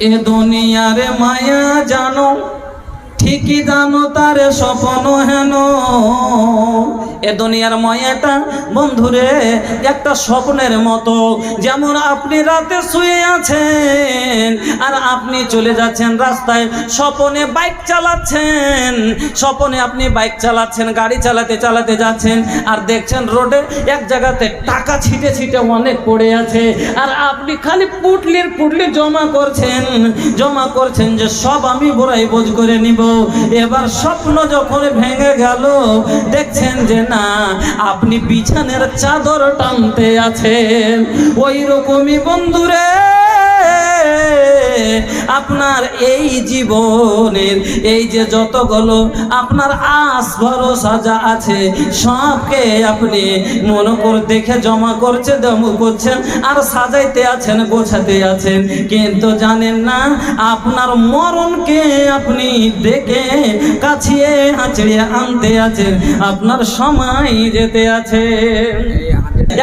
এ দুনিয়ারে মায়া জানো, ঠিকই জানো তার স্বপ্ন হেন। এ দুনিয়ার মায়াটা বন্ধুরে একটা স্বপ্নের মতো। যেমন আপনি রাতে শুয়ে আছেন আর আপনি চলে যাচ্ছেন রাস্তায়, স্বপ্নে বাইক চালাচ্ছেন, স্বপ্নে আপনি বাইক চালাচ্ছেন, গাড়ি চালাতে চালাতে যাচ্ছেন আর দেখছেন রোডে এক জায়গাতে টাকা ছিটে ছিটে অনেক পড়ে আছে, আর আপনি খালি পুটলি জমা করছেন যে সব আমি বড়াই বোঝ করে নিব। এবার স্বপ্ন যখন ভেঙে গেল দেখছেন যে না, আপনি বিছানার চাদর টানতে আছেন। ওই রকমই বন্ধুরে আপনার এই জীবনের এই যে যতগুলো আপনার আস ভরসা যা আছে সবকে আপনি মনে করে দেখে জমা করছেন আর সাজাইতে আছেন, গোছাতে আছেন, কিন্তু জানেন না আপনার মরণকে আপনি দেখে কাছিয়ে আঁচড়িয়ে আনতে আছেন, আপনার সময় যেতে আছে।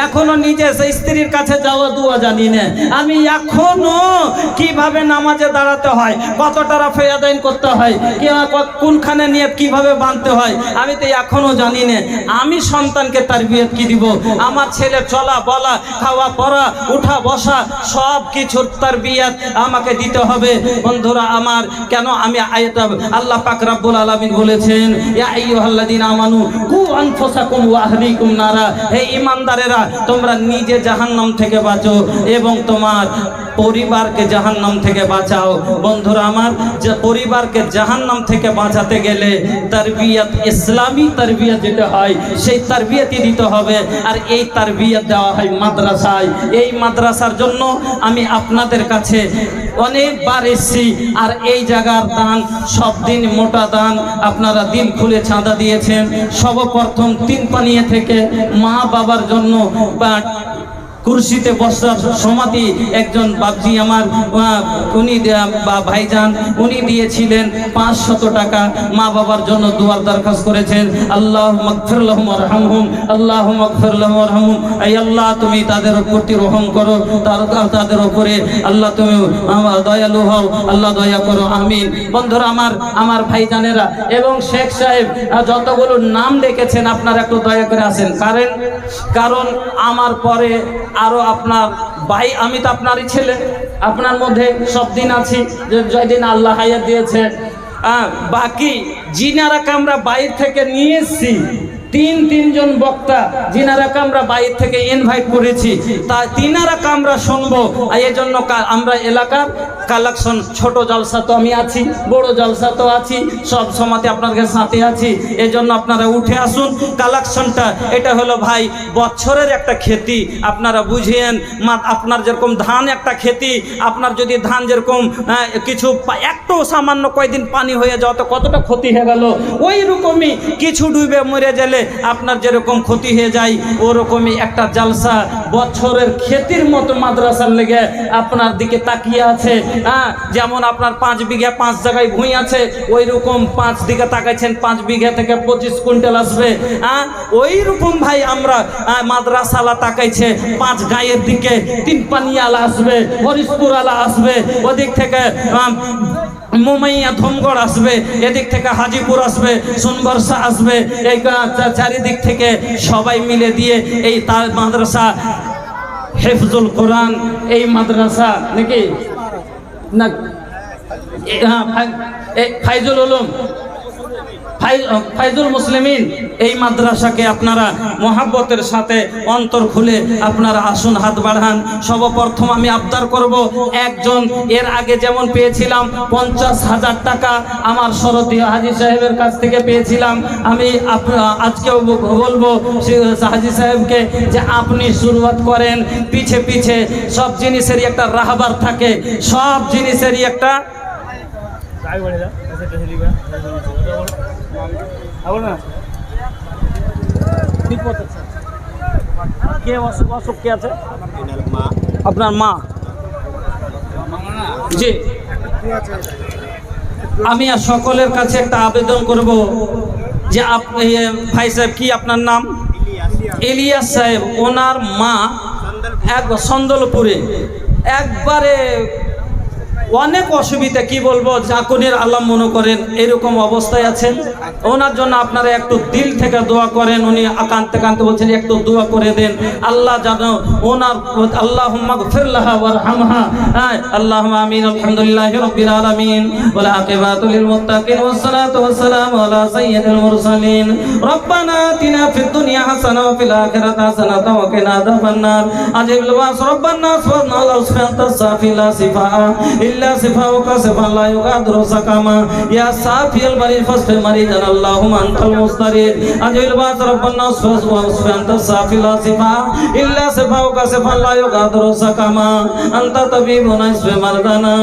এখনো নিজে সেই স্ত্রীর কাছে যাওয়া দুয়া জানি না আমি, এখনো কিভাবে নামাজে দাঁড়াতে হয়, কতটা ফেয়াদাইন করতে হয়, কোনখানে নিয়ে কিভাবে বাঁধতে হয় আমি তো এখনো জানি না। আমি সন্তানকে তারবিয়ত কি দিব? আমার ছেলে চলা বলা, খাওয়া পড়া, উঠা বসা সব কিছুর তারবিয়ত আমাকে দিতে হবে। বন্ধুরা আমার, কেন আমি আল্লাহ পাক রব্বুল আলামিন বলেছেন ইয়া আইয়ুহাল্লাযীনা আমানু কু আনফুসাকুম ওয়া আহলিকুম নারা, হে ঈমানদারেরা তোমরা নিজে জাহান্নাম থেকে বাঁচো এবং তোমার পরিবারকে জাহান্নাম থেকে বাঁচাও। বন্ধুরা আমার, যে পরিবারকে জাহান্নাম থেকে বাঁচাতে গেলে তারবিয়ত, ইসলামী তারবিয়ত যেটা হয় সেই তারবিয়তই দিতে হবে, আর এই তারবিয়ত দেওয়া হয় মাদ্রাসায়। এই মাদ্রাসার জন্য আমি আপনাদের কাছে অনেকবার এসেছি, আর এই জায়গার দান সব দিন মোটা দান, আপনারা দিল খুলে চাঁদা দিয়েছেন। সর্বপ্রথম 3 পানিয়া থেকে মা বাবার জন্য বা কুরসিতে বসার সমাধি একজন বাবজি আমার উনি ভাইজান উনি দিয়েছিলেন 500 টাকা, মা বাবার জন্য দুয়ার দরখাস্ত করেছেন। আল্লাহুম্মা মাগফির লাহুম ওয়ারহামহুম, আল্লাহুম্মা মাগফির লাহুম ওয়ারহামহুম। আয় আল্লাহ তুমি তাদের প্রতি রহম করো, তাদের উপরে আল্লাহ তুমি দয়ালু হও, আল্লাহ দয়া করো, আমিন। বন্ধুরা আমার ভাইজানেরা এবং শেখ সাহেব যতগুলো নাম ডেকেছেন আপনারা একটু দয়া করে আসেন, কারণ আমার পরে আরো আপনার ভাই, আমি তো আপনারই ছেলে, আপনার মধ্যে সব দিন আছি যে যেদিন আল্লাহ হায়াত দিয়েছে। বাকি যিনারাকে আমরা বাইরে থেকে নিয়ে এসেছি, তিনজন বক্তা যিনারাকে আমরা বাইরে থেকে ইনভাইট করেছি, তা তিনারাকে আমরা শুনবো। এই জন্য আমরা এলাকার কালেকশন, ছোট জলসা তো আমি আছি, বড় জলসা তো আছি, সব সময়তে আপনাদের সাথে আছি। এই জন্য আপনারা উঠে আসুন। কালেকশনটা এটা হলো ভাই বছরের একটা ক্ষতি, আপনারা বুঝেন। আপনার যেরকম ধান একটা ক্ষতি, আপনার যদি ধান যেরকম কিছু একটু সামান্য কয়দিন পানি হয়ে যাওয়া তো কতটা ক্ষতি হয়ে গেল, ওই রকমই কিছু ডুবে মরে গেলে আপনার যেরকম ক্ষতি হয়ে যায়, ওরকমই একটা জালসা বছরের ক্ষতির মতো মাদ্রাসার লেগে আপনার দিকে তাকিয়ে আছে। যেমন আপনার 5 বিঘা 5 জায়গায় ভুঁই আছে, ওই রকম 5 দিকে তাকাইছেন, 5 বিঘা থেকে 25 কুইন্টাল আসবে। ওই রকম ভাই আমরা মাদ্রাসালা তাকাইছে 5 গায়ের দিকে, 3 পানিয়ালা আসবে, হরিশপুর আলা আসবে, ওদিক থেকে মোমাইয়া ধমগড় আসবে, এদিক থেকে হাজিপুর আসবে, সোনবর্ষা আসবে, এই চারিদিক থেকে সবাই মিলে দিয়ে এই তার মাদ্রাসা হেফজুল কোরআন, এই মাদ্রাসা নাকি না ফাইজুল উলুম, ফাইজুল মুসলিমিন, এই মাদ্রাসাকে আপনারা মহাব্বতের সাথে অন্তর খুলে আপনারা আসুন, হাত বাড়ান। সর্বপ্রথম আমি আবদার করব, একজন এর আগে যেমন পেয়েছিলাম 50,000 টাকা আমার শরতীয় হাজী সাহেবের কাছ থেকে পেয়েছিলাম, আমি আজকেও বলবো হাজী সাহেবকে যে আপনি শুরুয়াত করেন। পিছে পিছে সব জিনিসেরই একটা রাহবার থাকে, সব জিনিসেরই একটা আপনার মা জি, আমি আর সকলের কাছে একটা আবেদন করব যে ভাই সাহেব, কি আপনার নাম? ইলিয়াস সাহেব। ওনার মা এক সন্দলপুরে একবারে অনেক অসুবিধা, কি বলবো, জাকুনের আলাম মনে করেন এরকম অবস্থায় আছেন। ওনার জন্য আপনারা একটু দিল থেকে দোয়া করেন। উনি কাঁদতে কাঁদতে বলছেন একটু দোয়া করে দেন, আল্লাহ জানো ওনার, আল্লাহুম্মা গফির লাহা ওয়ারহামহা। আল্লাহুম্মা আমিন। আলহামদুলিল্লাহি রাব্বিল আলামিন ওয়াল আকিবাতু লিল মুত্তাকিন ওয়াসসালাতু ওয়াসসালামু আলা সাইয়্যিদিল মুরসালিন। রব্বানা আতিনা ফিদ দুনিয়া হাসানাহ ওয়া ফিল আখিরাতি হাসানাহ ওয়া কিনা আযাবান নার। আজিবুল বাস রব্বানা আসফানা আল-আসফাতা সাফিলা সিফা ইল্লা সিফাউকা সিফা লা ইউগাদিরু সাকামা ইয়া সাফিয়াল মারিদ ফাসফি মারিদান আল্লাহুম্মা আনতাল মুস্তারিদ। আজিবুল বাস রব্বানা আসফানা সাফিলা সিফা ইল্লা সিফাউকা সিফা লা ইউগাদিরু সাকামা আনতা তাবিবুনা ইসফি মারদানা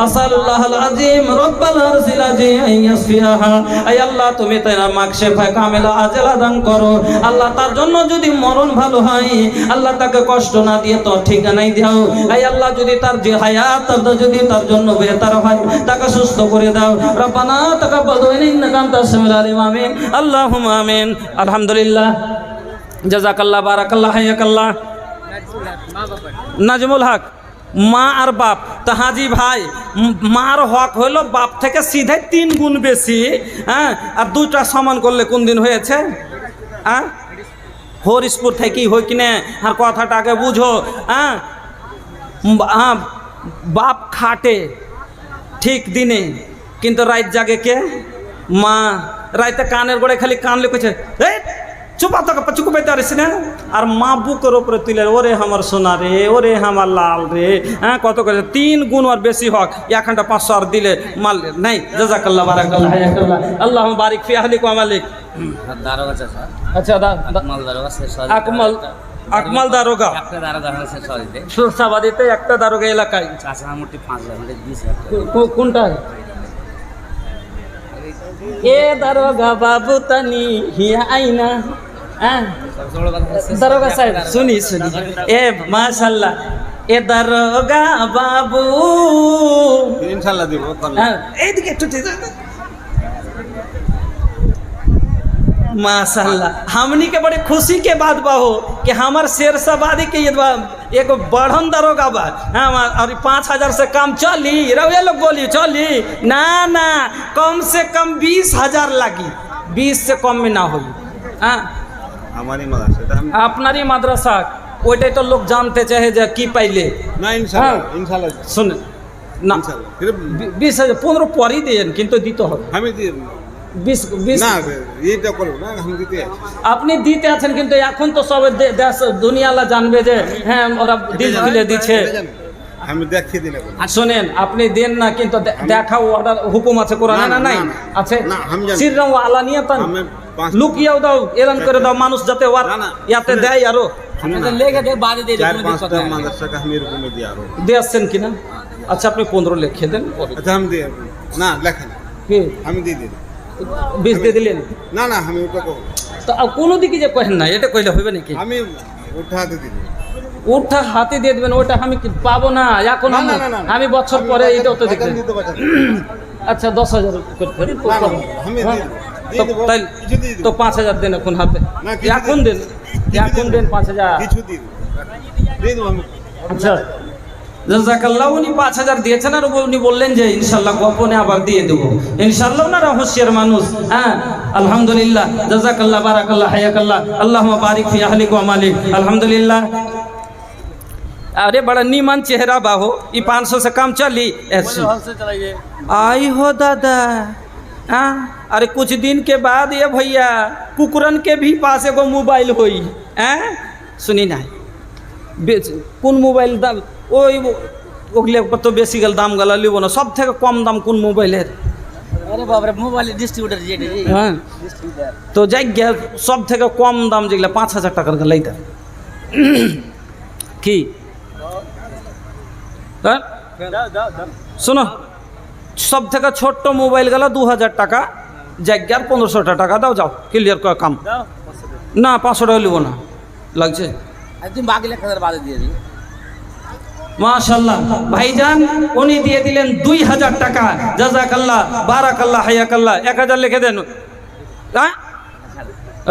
আসালুল্লাহাল আযীম রব্বাল আরশিল আযীম ইয়াসফিহা। আয় আল্লাহ তুমি তার মাকশেফা কামিলা আজলা দান করো আল্লাহ। তার জন্য যদি মরণ ভালো হয় আল্লাহ তাকে কষ্ট না দিয়ে তো ঠিকানাই দাও। আয় আল্লাহ যদি তার যে হায়াত যদি তার জন্য বেহতর হয় তাকে সুস্থ করে দাও। রব্বানা তাকাব্বাল ইন্নাকা আনতাস সামিউল আলিম। আমিন আল্লাহুম্মা আমিন। আলহামদুলিল্লাহ, জাযাকাল্লাহ, বারাকাল্লাহ, হায়াকাল্লাহ। নাজমুল হক, মা আর বাপ, তো হাজি ভাই মার হক হলো বাপ থেকে সিধে 3 গুণ বেশি। হ্যাঁ, আর দুইটা সমান করলে কোন দিন হয়েছে? হ্যাঁ, হরিশপুর থেকেই হই কিনে, আর কথাটা আগে বুঝো। হ্যাঁ, বাপ খাটে ঠিক দিনে, কিন্তু রাত জাগে কে? মা। রাইতে কানের গোড়ে খালি কান লিখেছে, এই চুপা তো চুপ পেতে পারিস না। আর মা বুকের ওপরে তুলে, ওরে আমার সোনা রে, ওরে আমার লাল রে। হ্যাঁ, কত করে 3 গুণ আর বেশি হক। 1 ঘন্টা 500 আর দিলে মাল নাই। জাযাকাল্লাহ, বারাকাল্লাহ, হায়াকাল্লাহ। আল্লাহুম্মা বারিক ফি আহলিক ওয়া মালিক। দারোগা চাচা, আচ্ছা, আকমাল দারোগা শেষ হয়। আকমাল দারোগা একটা দারোগা হলো শেষ হয় দিতে। সুরসাবাদিতে একটা দারোগা এলাকায়। চাচা মোটামুটি 5,000 দিয়েছে। কোনটা? এ দারোগা বাবু তানি হিয়া আইনা। হ্যাঁ, দারোগা সাহেব, শুনি। এ মাশাআল্লাহ, এ দারোগা বাবু ইনশাআল্লাহ দিব। হ্যাঁ, এইদিকে একটু माशाल्लाह। हमनी के बड़े खुशी के बात बा हो कि हमार शेरशाबादी के ये एक बढ़न दरोगा बा। हाँ, और 5,000 से कम चली? रवे लोग बोली चली ना ना, कम से कम 20,000 लगी। 20 से कम में ना हो। हाँ, हमारी मदरसा আপনারই মাদ্রাসা, ওইটাই তো লোক জানতে চাহে যে কি পাইলে। না, ইনশাআল্লাহ ইনশাআল্লাহ শুন না, 20,000 15 পরই দেন, কিন্তু দিতে হবে। আমি দিই 20 না, এইটা করব না, আমি দিতে আছি। আপনি দিতে আছেন, কিন্তু এখন তো সব দেশ দুনিয়ালা জানবে যে হ্যাঁ ওরা দিল দিলে দিচ্ছে। আমি দেখিয়ে দিলে। শোনেন, আপনি দেন না, কিন্তু দেখাও অর্ডার হুকুম আছে কোরআনে না নাই? আছে। সিররাও আলানিয়াতান, লুকিয়াও দাও, এলান করে দাও, মানুষ যাতে ওর ইয়াতে দেয়। আরো লেখা দিয়ে বাড়ি দিয়ে 4-5টা মাদ্রাসাকে আমি এরকম দিয়ে আরো দিয়েছেন কিনা? আচ্ছা, আপনি 15 লিখে দেন। আচ্ছা, আমি দিয়ে না লেখেন, কি আমি দিয়ে দিই। 20 দিয়ে দিলেন? না না, আমি ওটা করব। তো কোনো দিকে যে কহেন না, এটা কইলে হবে নাকি? আমি উঠাতে দিই। ওটা হাতে দিয়ে দেবেন, ওটা আমি পাবো না এখন। আমি বছর পরে এটা তো দেখতে। আচ্ছা, 10,000 তো 5,000 দেন এখন হাতে। এখন দেন, এখন দেন 5,000। কিছু দিন দিয়ে দেবো আমি। আচ্ছা, জাযাকাল্লাহ। উনি 5,000 দিয়েছেন, আর উনি বললেন যে ইনশাআল্লাহ গোপনে আবার দিয়ে দেবো। ইনশাআল্লাহ ওনারা হুঁশিয়ার মানুষ। হ্যাঁ, আলহামদুলিল্লাহ, জাযাকাল্লাহ, বারাকাল্লাহ, হায়াকাল্লাহ। আল্লাহুম্মা বারিক ফি আহলিক ওয়া মালিক। अल्हम्दुलिल्लाह। अरे बड़ा नीमन चेहरा बाहो, ये 500 से कम चली ऐसे आई हो दादा। हाँ, अरे कुछ दिन के बाद ये भैया कुकुरन के भी पास एगो मोबाइल होई। सुनी ना, কোন মোবাইল দাম? ওই ওগুলো তো বেশি গেল দাম গেল লিব না। সব থেকে কম দাম কোন মোবাইলের? আরে বাবারে, মোবাইলের ডিস্ট্রিবিউটর যেটা। হ্যাঁ, তো যাই গে, সব থেকে কম দাম যেগুলো 5,000 টাকার গেলেই দেয়। কি শোনো, সব থেকে ছোট্ট মোবাইল গেল 2,000 টাকা। জায়গার 1500 টাকা দাও, যাও ক্লিয়ার করা কাম। না, 500 টাকা লিব না, লাগছে। একদিন বাকি 1,000 বাদে দিয়ে দিই। মাশাআল্লাহ, ভাইজান উনি দিয়ে দিলেন 2,000 টাকা। জাযাকাল্লাহ, বারাকাল্লাহ, হায়াকাল্লাহ। 1,000 লিখে দেন। হ্যাঁ,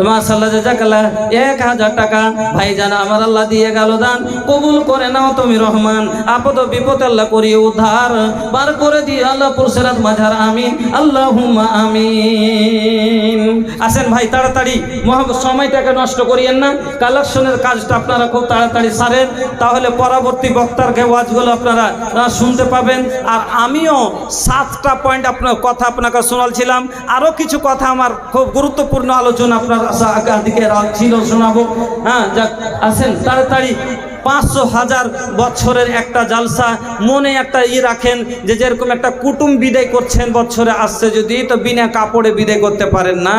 মাশাআল্লাহ জাযাকাল্লাহ 1000 টাকা ভাইজান আমার আল্লাহ দিয়ে গেল দান কবুল করে নাও তুমি রহমান আপদ বিপদ আল্লাহ করিয়ে উদ্ধার বার করে দিয়ে আল্লাহ পুরসরাত মাঝার আমিন আল্লাহুম্মা আমিন। আসেন ভাই তাড়াতাড়ি সময়টাকে নষ্ট করিয়েন না, কালেকশনের কাজটা আপনারা খুব তাড়াতাড়ি সারেন, তাহলে পরবর্তী বক্তার ওয়াজগুলো আপনারা শুনতে পাবেন। আর আমিও 7টা পয়েন্ট আপনার কথা আপনাকে শোনালছিলাম, আরও কিছু কথা আমার খুব গুরুত্বপূর্ণ আলোচনা আপনার দিকে ছিল শোনাবো। হ্যাঁ যাক আসেন তাড়াতাড়ি। 500,000 বছরের একটা জালসা, মনে একটা রাখেন যে যেরকম একটা কুটুম বিদায় করছেন বছরে আসছে যদি, তো বিনা কাপড়ে বিদায় করতে পারেন না,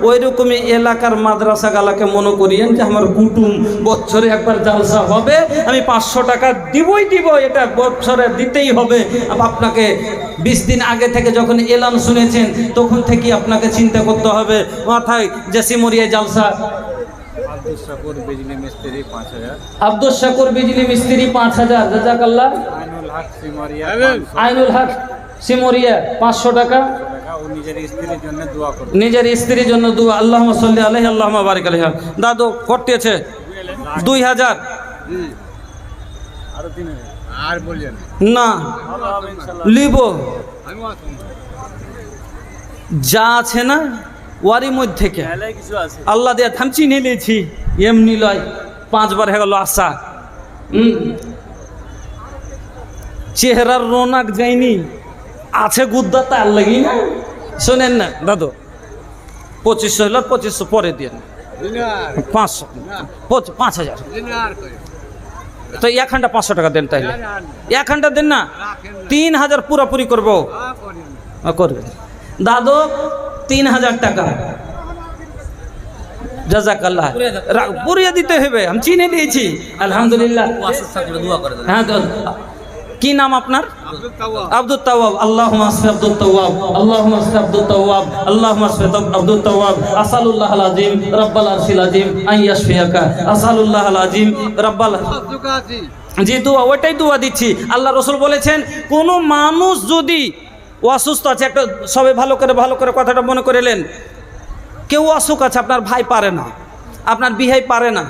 ওই রকমই এলাকার মাদ্রাসা গালাকে মনে করিয়েন যে আমার কুটুম বছরে একবার জালসা হবে, আমি 500 টাকা দিবই দিব, এটা বছরে দিতেই হবে। আপনাকে 20 দিন আগে থেকে যখন এলান শুনেছেন তখন থেকে আপনাকে চিন্তা করতে হবে মাথায় যে সিমরিয়া জালসা। আব্দুল শাকুর বিজলি মিস্ত্রি 5000, আব্দুল শাকুর বিজলি মিস্ত্রি 5000, জাযাকাল্লাহ। আইনুল হক সিমরিয়া আইনুল হক সিমরিয়া 500 টাকা। ও নিজের স্ত্রীর জন্য দোয়া করবে, নিজের স্ত্রীর জন্য দোয়া, আল্লাহুম্মা সাল্লি আলাইহি আল্লাহুম্মা বারিক আলাইহি। দাদু করতেছে 2000 আরো 3000 আর বললেন না লিব যা আছে না ওয়ারি মধ্যে থেকে কিছু আছে আল্লাহ দিয়ে আমি চিনে নিয়েছি, এমনি লয় 5 বার হয়ে গেল আসা। চেহারার রোনাক যায়নি, আছে গুদ্দা তার লাগি না। শোনেন না দাদু 2500 হলো, 2500 পরে দিয়ে 500 5000 তো এখানটা 500 টাকা দেন, তাইলে এখানটা দেন না 3000 পুরোপুরি করবো করবেন দাদু 3000 টাকা জাযাকাল্লাহ পুরিয়ে দিতে হবে, আমি চিনে নিয়েছি আলহামদুলিল্লাহ। দোয়া করে দেন। হ্যাঁ কি নাম আপনার? আব্দুল তাওয়াব। আল্লাহুম্মা আসফি আব্দুল তাওয়াব, আল্লাহুম্মা আসফি আব্দুল তাওয়াব, আল্লাহুম্মা আসফি আব্দুল তাওয়াব। আসালুল্লাহল আযীম রাব্বাল আরশিল আযীম আন ইয়াশফিয়াকা, আসালুল্লাহল আযীম রাব্বাল। জি দোয়া, ওইটাই দোয়া দিচ্ছি। আল্লাহ রাসূল বলেছেন কোন মানুষ যদি অসুস্থ আছে, একটা সবাই ভালো করে কথাটা মনে করেলেন, কেউ অসুখ আছে, আপনার ভাই পারে না, আপনার বিহাই পারে না,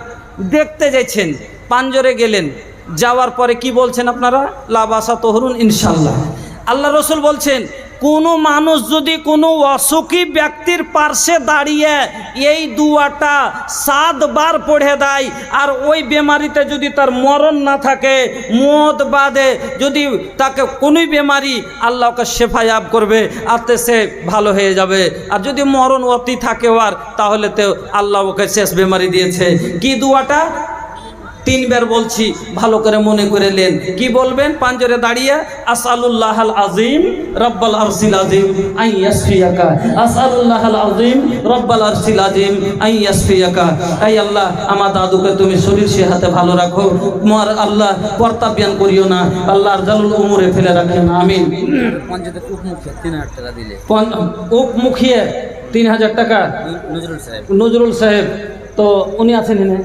দেখতে যাচ্ছেন, পাঞ্জরে গেলেন, যাওয়ার পরে কি বলছেন আপনারা? লা বাসা তহরুন ইনশাআল্লাহ। আল্লাহ রসুল বলছেন কোনো মানুষ যদি কোনো অসুখী ব্যক্তির পার্শ্বে দাঁড়িয়ে এই দুয়াটা 7 বার পড়ে দেয়, আর ওই বেমারিতে যদি তার মরণ না থাকে, মদ বাদে যদি তাকে কোনোই বেমারি, আল্লাহ ওকে শেফায়াব করবে, আতে সে ভালো হয়ে যাবে। আর যদি মরণ অতি থাকে আর, তাহলে তো আল্লাহ ওকে শেষ বেমারি দিয়েছে। কি দুয়াটা? 3 বার বলছি, ভালো করে মনে করে নেন। কি বলবেন? পাঞ্জরে দাঁড়িয়ে আসালুল্লাহল আযীম রাব্বাল আরশিল আযীম আন ইয়াশফিয়াকা, আসালুল্লাহল আযীম রাব্বাল আরশিল আযীম আন ইয়াশফিয়াকা। এই আল্লাহ আমার দাদুকে তুমি শরীর সেহাতে ভালো রাখো, তোমার আল্লাহ কর্তাব্যান করিও না, আল্লাহর জালুল উমরে ফেলে রাখেন, আমিন। পঞ্চায়েতের উপমুখে 3000 টাকা দিলে উপমুখিয়ে 3000 টাকা নজরুল সাহেব। নজরুল সাহেব তো উনি আছেন এখানে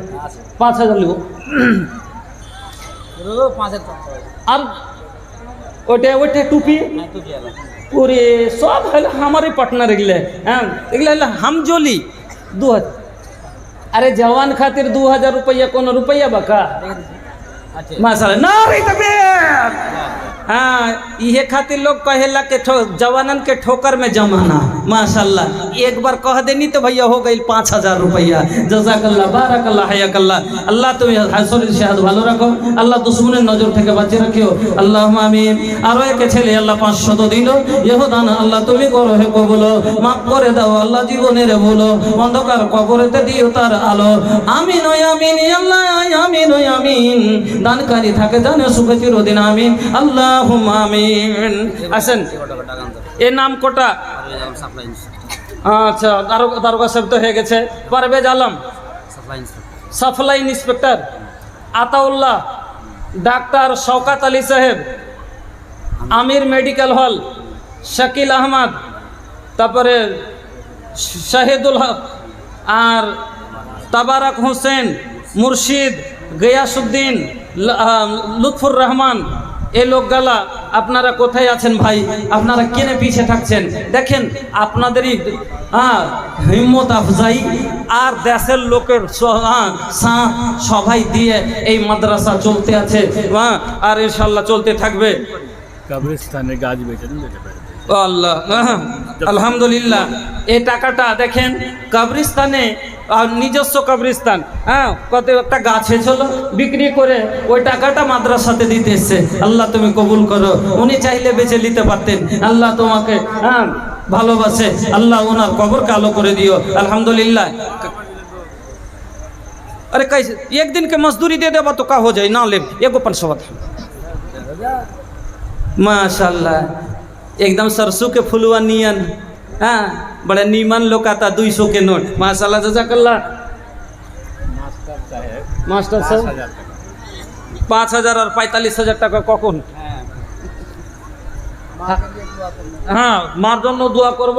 5000 লিব। আর ওইটা টুপি ওরে সব হলো আমারই পার্টনার, এগুলো হ্যাঁ এগুলো হলো হামজলি 2000। अरे जवान खातिर 2000 रुपया कौन रुपया बका माशाल्लाह ना रे तबीयत। हाँ ये खातिर लोग कहेला के जवानन के ठोकर में जमाना। माशाल्लाह एक बार कह देनी तो भैया हो गई 5000 रुपया। जज़ाकल्लाह बारकल्लाह हयाकल्लाह। अल्लाह तुम्हें हासिल शाहाद ভালো রাখো, আল্লাহ দুশমনের নজর থেকে বাঁচিয়ে রাখিও, আল্লাহুম্মা আমিন। আর একে ছেলে আল্লাহ 500 দিল, ইহুদান আল্লাহ তুমি করো হে কবুল, মাফ করে দাও আল্লাহ জীবনের ভুলো, অন্ধকার কবরেতে দিও তার আলো। আমিন ও আমিন আল্লাহ আমিন ও আমিন। দানকারী থাকে জানে সুখে চিরদিন আমিন আল্লাহুম্মা আমিন। আসেন এর নাম কোটা? আচ্ছা দারোগা সাহেব তো হয়ে গেছে। Parvez Alam supply inspector, Ataullah, doctor Shaukat Ali সাহেব, আমির মেডিকেল হল, শাকিল আহমদ, তারপরে শাহিদুল হক, আর তাবারক হোসেন, মুর্শিদ, গিয়াসউদ্দিন, লুৎফুর রহমান। এই লোকগুলা আপনারা কোথায় আছেন ভাই? আপনারা কেনে পিছিয়ে থাকছেন? দেখেন আপনাদেরই হিম্মত আফজাই আর দেশের লোকের সবাই দিয়ে এই মাদ্রাসা চলতে আছে, আর ইনশাল্লাহ চলতে থাকবে। কবরস্থানে গাছ বেচে যেতে পারে। আল্লাহ, আলহামদুলিল্লাহ। এই টাকাটা দেখেন কবরস্থানে, নিজস্ব কবরস্থান, কত একটা গাছ হয়েছিল বিক্রি করে ওই টাকাটা মাদ্রাসাতে দিতে এসছে। আল্লাহ তুমি কবুল করো। উনি চাইলে বেঁচে নিতে পারতেন। আল্লাহ তোমাকে ভালোবাসে, আল্লাহ ওনার কবর কালো করে দিও। আলহামদুলিল্লাহ। अरे कैसे एक दिन के मजदूरी दे देबा तो का हो जाए ना ले एगो 500 माशाल्लाह एकदम सरसों के फुलवा नियन। बड़े नीमन लोग आता 200 के नोट माशाल्लाह जज़ाकल्लाह। मास्टर साहब 5000 और 45000 টাকা কখন? হ্যাঁ, মার জন্য দোয়া করব।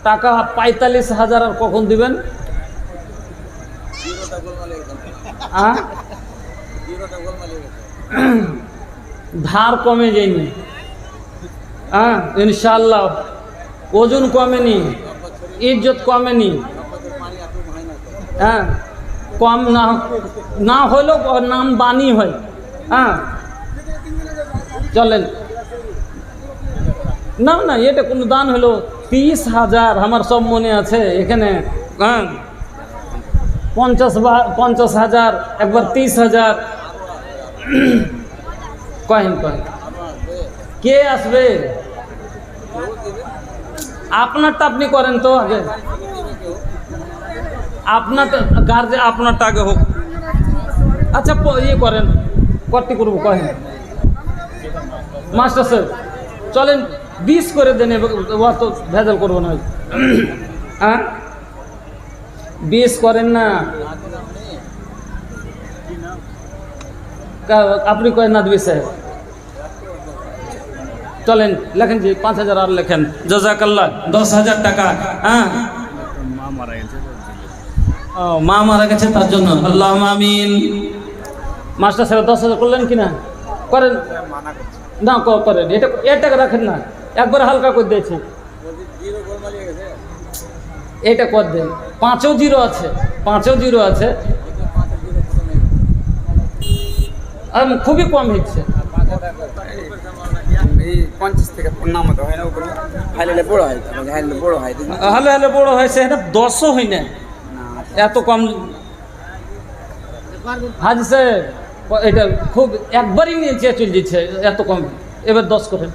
টাকা 45000 আর কখন দিবেন? ধার কমে যায়নি, ইনশাআল্লাহ। ওজন কমেনি, ইজ্জত কমেনি। কম না হলেও নাম বাণী হয়। চলেন না না, এটা কোনো দান হলো 30,000 আমার সব মনে আছে এখানে। 50,000 একবার 30,000 কয়েন কয়েন। কে আসবে? আপনারটা আপনি করেন তো আগে, আপনারটা গার্জে আপনারটা আগে হোক। আচ্ছা ইয়ে করেন, কটি করবো কয়েন? মাস্টার স্যার চলেন 20 করে দেন, তো ভেজাল করবো না। 20 করেন না, আপনি কয়েন না 20 সাহেব। চলেন লেখেন জি 5000 আর লেখেন। জাযাকাল্লাহ 10,000 টাকা। মা মারা গেছে, মা মারা গেছে তার জন্য আল্লাহুম্মা আমিন। মাস্টার সাহেব 10,000 করলেন কিনা? করেন না, করেন। এটা রাখেন না, একবার হালকা করে দিয়েছি। এটা কর দেন। 5ও 0 আছে, 5ও 0 আছে। খুবই কম হচ্ছে। 50 থেকে 50 হয় না, হাইলে বড় হয়, হাইলে বড় হয়, হালে বড় হয়েছে। এটা 10ও হয় না, এত কম। হাজি স্যার এটা খুব একবারই নিয়ে চলে যাচ্ছে, এত কম। এবার 10 করেন।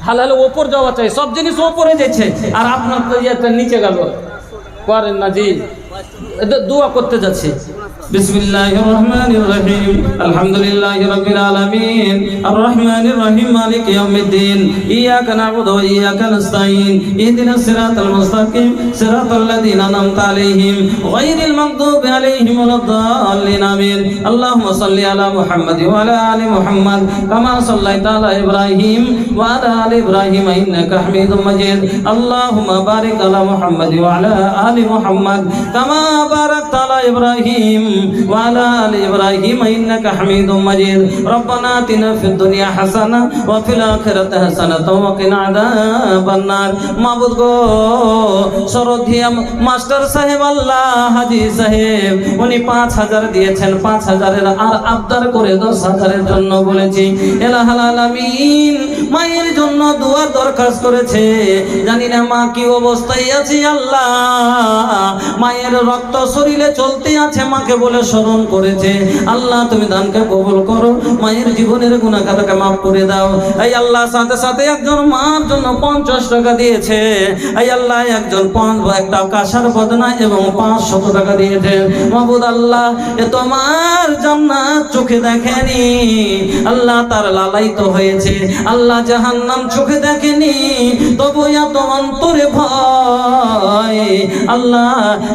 হালে ওপর যাওয়া চাই, সব জিনিস ওপরে যাচ্ছে, আর আপনার তো ইয়েটা নিচে গেল। করেন না জি, দোয়া করতে যাচ্ছি। বিসমিল্লাহির রহমানির রহিম আলহামদুলিল্লাহি রাব্বিল আলামিন আর রহমানির রহিম মালিক ইয়াউমিদ্দিন ইয়াকা না'বুদু ওয়া ইয়াকা নাস্তাঈন ইহদিনাস সিরাতাল মুস্তাকিম সিরাতাল লাযিনা আন'আমতা আলাইহিম গায়রিল মাগদুবি আলাইহিম ওয়ালাদ-দাল্লিন আমিন। আল্লাহুম্মা সাল্লি আলা মুহাম্মাদ ওয়া আলা আলি মুহাম্মাদ কামা সাল্লাইতা আলা ইব্রাহিম ওয়া আলা আলি ইব্রাহিম ইন্নাকা হামিদুম মাজিদ। আল্লাহুম্মা বারিক আলা মুহাম্মাদ ওয়া আলা আলি মুহাম্মাদ কামা বারাকতা আলা ইব্রাহিম وعلى آل إبراهيم إنك حميد مجيد. ربنا آتنا في الدنيا حسنة وفي الآخرة حسنة وقنا عذاب النار. মাবুদ গো, শরধিয়া মাস্টার সাহেব আল্লাহ হাজি সাহেব উনি 5000 দিয়েছেন। 5000 আর আবদার করে 10,000 জন্য বলেছি। ইলাহুল আলামিন মায়ের জন্য দোয়ার দরখাস্ত করেছে। জানি না মা কি অবস্থায় আছে। আল্লাহ মায়ের রক্ত শরীরে চলতে আছে, মাকে বলে স্মরণ করেছে। আল্লাহ তুমি দানকে কবুল করো, মায়ের জীবনের গুনাহ খাতাকে মাফ করে দাও। এই আল্লাহ সাথে সাথে একজন মার জন্য 50 টাকা দিয়েছে। এই আল্লাহ একজন একটা কাঁসার বদনা এবং 500 টাকা দিয়েছে। মাবুদ আল্লাহ এ তোমার জান্নাত চোখে দেখেনি, আল্লাহ তার লালায়িত হয়েছে। আল্লাহ জাহান্নাম চোখে দেখেনি, তবু এত অন্তরে ভয়। আল্লাহ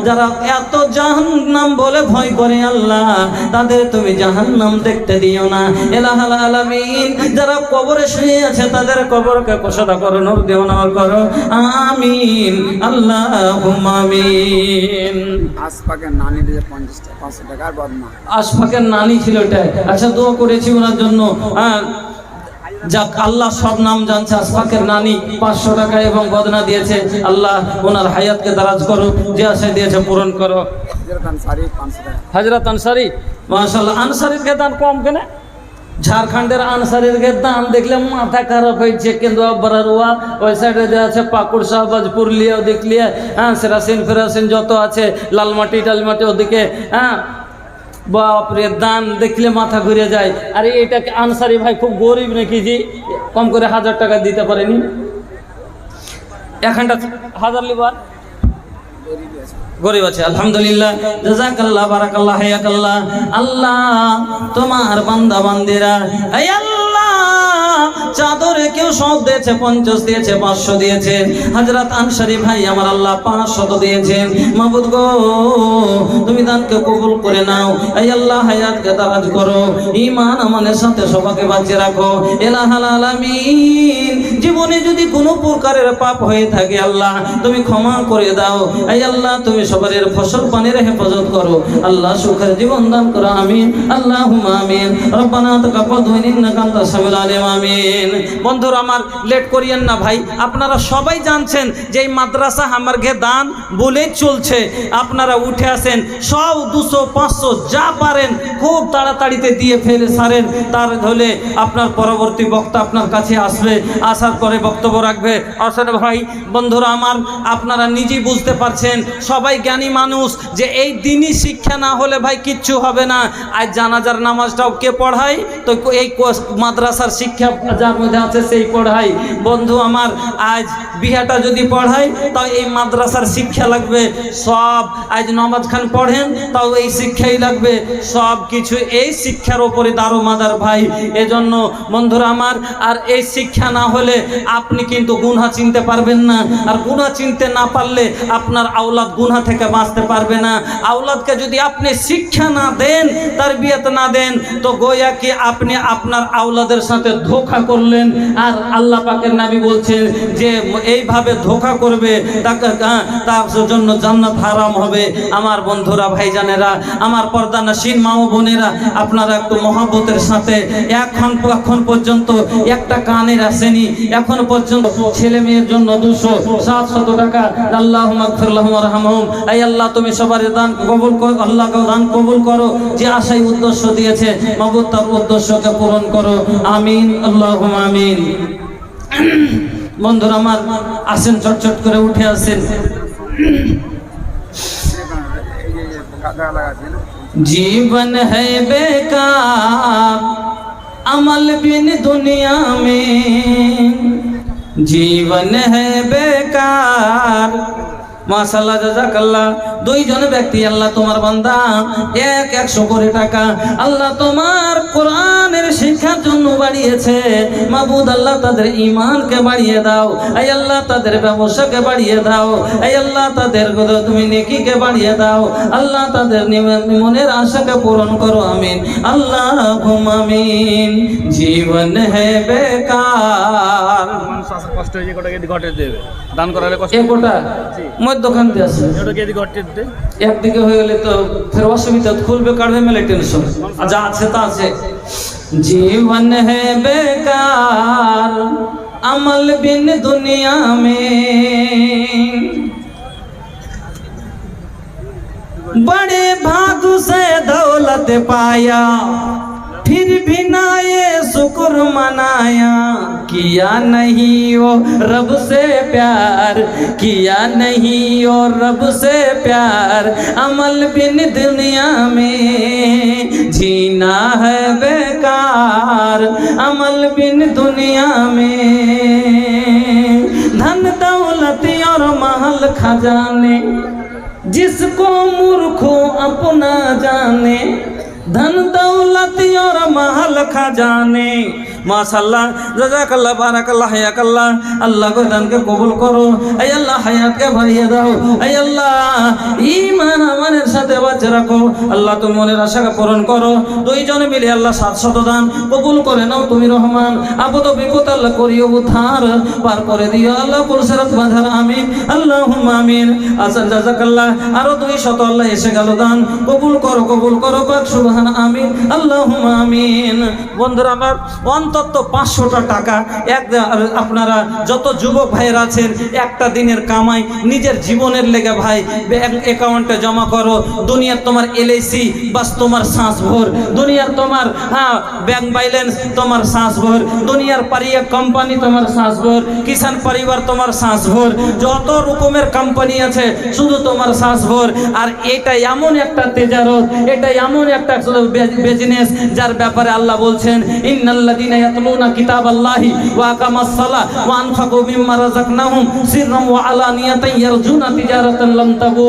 যারা এত জাহান্নাম বলে ভয় করে আল্লাহ তাদের তুমি জাহান্নাম দেখতে দিও না। ইলাহুল আলামিন যারা কবরে শুয়ে আছে তাদের কবরকে কুশলা করো, নূর দিও, নূর করো। আমিন আল্লাহুম্মা আমিন। আশফাকের নানি দিয়ে 50 টাকা 500 টাকার বদনা। আশফাকের নানি ছিল এটা। আচ্ছা দোয়া করেছি ওনার জন্য। যাক আল্লাহ সব নাম জানছে। আশফাকের নানি 500 টাকা এবং গদনা দিয়েছে। আল্লাহ ওনার হায়াতকে দারাজ করো, যে আশা দিয়েছে পূরণ করো। সাড়ে 500 টাকা। হযরত আনসারী মাশাআল্লাহ। আনসারীর দান কম কেন? ঝাড়খণ্ডের আনসারীর দান দেখলে মাথা খারাপ হয়েছে, কিন্তু বড়ারুয়া ওই সাইডে যে আছে পাকুড় শাহবাজ পুরুলিয়া ওদিক লিয়ে, হ্যাঁ সেরাসিন ফেরাসিন যত আছে লালমাটি টালমাটি ওদিকে, হ্যাঁ বাপরে দান দেখলে মাথা ঘুরে যায়। আরে এটাকে আনসারি ভাই খুব গরিব নাকি জি? কম করে 1000 টাকা দিতে পারেনি? এখানটা 1000 লিবার গরিব আছে। আলহামদুলিল্লাহ, জাযাকাল্লাহ, বারাকাল্লাহ, হায়াকাল্লাহ। আল্লাহ তোমার বান্দা বান্দিরা, এই আল্লাহ চাদরে কেউ 100 দিয়েছে, 50 দিয়েছে, 500 দিয়েছে। হযরত আনসারী ভাই আমার আল্লাহ 500 দিয়েছেন। মাবুদ গো তুমি দানকে কবুল করে নাও। এই আল্লাহ হায়াতকে দারাজ করো, ঈমান আমানের সাথে সবাইকে বাঁচিয়ে রাখো। ইলাহাল আলামিন, জীবনে যদি কোনো প্রকারের পাপ হয়ে থাকে আল্লাহ তুমি ক্ষমা করে দাও। এই আল্লাহ তুমি সবার ফসল পানির হেফাজত করো। আল্লাহ সুখের জীবন দান করো, আমিন আল্লাহুম্মা আমিন। রব্বানা তাকাব্বাল ইন্নাকা আনতাস সামিউল আলিম, আমিন। বন্ধুরা আমার লেট করিয়েন না ভাই, আপনারা সবাই জানছেন যে এই মাদ্রাসা আমার ঘে দান বলে চলছে। আপনারা উঠে আসেন, 100 200 500 যা পারেন খুব তাড়াতাড়িতে দিয়ে ফেলে সারেন। তার হলে আপনার পরবর্তী বক্তা আপনার কাছে আসবে, আসার পরে বক্তব্য রাখবে। আসলে ভাই বন্ধুরা আমার, আপনারা নিজেই বুঝতে পারছেন, সবাই জ্ঞানী মানুষ, যে এই দিনই শিক্ষা না হলে ভাই কিচ্ছু হবে না। আজ জানাজার নামাজটাও কে পড়ায়? তো এই মাদ্রাসার শিক্ষা যার মধ্যে আছে সেই পড়াই। বন্ধু আমার, আজ বিহাটা যদি পড়াই তাও এই মাদ্রাসার শিক্ষা লাগবে। সব আজ নমাজ খান পড়েন তাও এই শিক্ষাই লাগবে। সব কিছু এই শিক্ষার ওপরে দারোমাদার ভাই। এজন্য বন্ধুরা আমার, আর এই শিক্ষা না হলে আপনি কিন্তু গুনাহ চিনতে পারবেন না। আর গুনাহ চিনতে না পারলে আপনার আওলাদ গুনাহ থেকে বাঁচতে পারবে না। আওলাদকে যদি আপনি শিক্ষা না দেন, তারবিয়ত না দেন, তো গোয়া কি আপনি আপনার আওলাদের সাথে ধোঁকা করলেন। আর আল্লাহ পাকের নবী বলছেন যে এইভাবে ধোঁকা করবে তার জন্য জান্নাত হারাম হবে। আমার বন্ধুরা ভাইজানেরা, আমার পর্দানশীন মা ও বোনেরা, আপনারা একটু মহব্বতের সাথে এখন পর্যন্ত একটা কানের আসেনি, এখন পর্যন্ত ছেলে মেয়ের জন্য 200-700 টাকা। আল্লাহুম্মা গফির লাহুম ওয়ারহামহুম। এই আল্লাহ তুমি সবার দান কবুল করো, আল্লাহ দান কবুল করো। যে আশায় উদ্দেশ্য দিয়েছে মাবুদ তার উদ্দেশ্যকে পূরণ করো, আমিন আল্লাহুম্মা আমিন। বন্ধুরা আমার আসেন, চটচট করে উঠে আসেন। जीवन है बेकार अमल बिन दुनिया में, जीवन है बेकार। মাশাআল্লাহ, জাযাকাল্লাহ। 2 জন ব্যক্তি আল্লাহ তোমার বান্দা 100 করে টাকা আল্লাহ তোমার কোরআনের শিক্ষার জন্য বাড়িয়েছে। মাবুদ আল্লাহ তাদের ঈমানকে বাড়িয়ে দাও। এই আল্লাহ তাদের ব্যবসাকে বাড়িয়ে দাও। এই আল্লাহ তাদের তুমি নেকিকে বাড়িয়ে দাও। আল্লাহ তাদের মনের আশাকে পূরণ করো, আমিন আল্লাহুম্মা আমিন। জীবন হে বেকার, মানুষ আসলে কষ্ট হয়ে যায়, কোটাকে ঘটে দেবে দান করালে কষ্ট এ কোটা দোকান দিয়ে আছে, ওটাকে এদিকে ঘটে দে। একদিকে হয়ে গেলে তো ফের অসুবিধা, খুলবে কাটবে মেলে টেনশন। যা আছে তা আছে। জীবন হে বেকার अमल बिन दुनिया में, बड़े भाग से दौलत पाया फिर भी ना ये शुक्र मनाया। किया नहीं ओ रब से प्यार, किया नहीं ओ रब से प्यार, अमल बिन दुनिया में जीना है बेकार, अमल बिन दुनिया में। धन दौलत और महल खजाने जिसको मूर्खों अपना जाने, धन दौलत और महल खजाने। माशाल्लाह, জাযাকাল্লাহ, বারাকাল্লাহ, হায়াকাল্লাহ। আল্লাহ গো দানকে কবুল করো। এই আল্লাহ হায়াতকে বাড়িয়ে দাও। এই আল্লাহ ঈমান আমাদের সাথে বাঁচিয়ে রাখো। আল্লাহ তুমি মনের আশাকে পূরণ করো। 2 জন মিলে আল্লাহ 700 দান কবুল করে নাও তুমি রহমান। আপদ বিপদ আল্লাহ করিও উদ্ধার পার করে দিও আল্লাহ, পুরসরাত বাঁধার, আমিন আল্লাহুম্মা আমিন। আচ্ছা জাযাকাল্লাহ, আরো 200 আল্লাহ এসে গেল, দান কবুল করো, কবুল করো পাক সুবহান, আমিন আল্লাহুম্মা আমিন। বন্ধুরা আমার, অন্তর অন্তত 500টা টাকা আপনারা যত যুবক ভাইয়েরা আছেন একটা দিনের কামাই নিজের জীবনের লেগে ভাই ব্যাংক অ্যাকাউন্টে জমা করো। দুনিয়ার তোমার এলআইসি বাস তোমার শ্বাস ভর, দুনিয়ার তোমার ব্যাংক ব্যালেন্স তোমার শ্বাস ভর, দুনিয়ার পারিয়া কোম্পানি তোমার শ্বাস ভর, কিষান পরিবার তোমার শ্বাস ভর, যত রকমের কোম্পানি আছে শুধু তোমার শ্বাস ভর। আর এটা এমন একটা তেজারত, এটা এমন একটা বিজনেস যার ব্যাপারে আল্লাহ বলছেন ইন্নাল্লাযীনা ইয়াতলুনা কিতাবাল্লাহি ওয়া আকামাস সালাহ ওয়া আনফাকু মিম্মা রাযাকনাহুম সিররাম ওয়া আলানিয়াতান ইয়ারজুনা তিজারাতান লাম তাবুর।